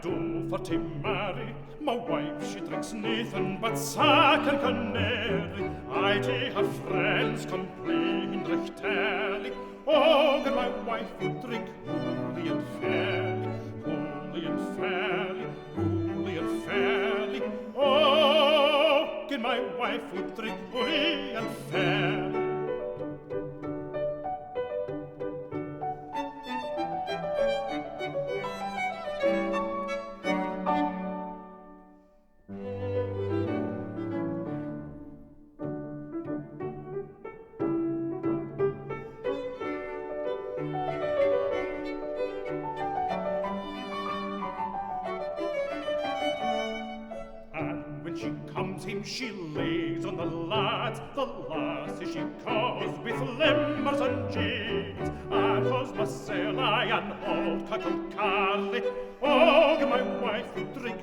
do for to marry? My wife, she drinks nothing but sack and canary. I to her friends complain recht early. Oh, and my wife would drink holy and fairly, holy and fairly, holy and fairly. Oh, and my wife would drink holy and fairly. She comes him, she lays on the lads she calls with limbers and jeans, and was Marcella and old Cuttle Carly. Oh, my wife would drink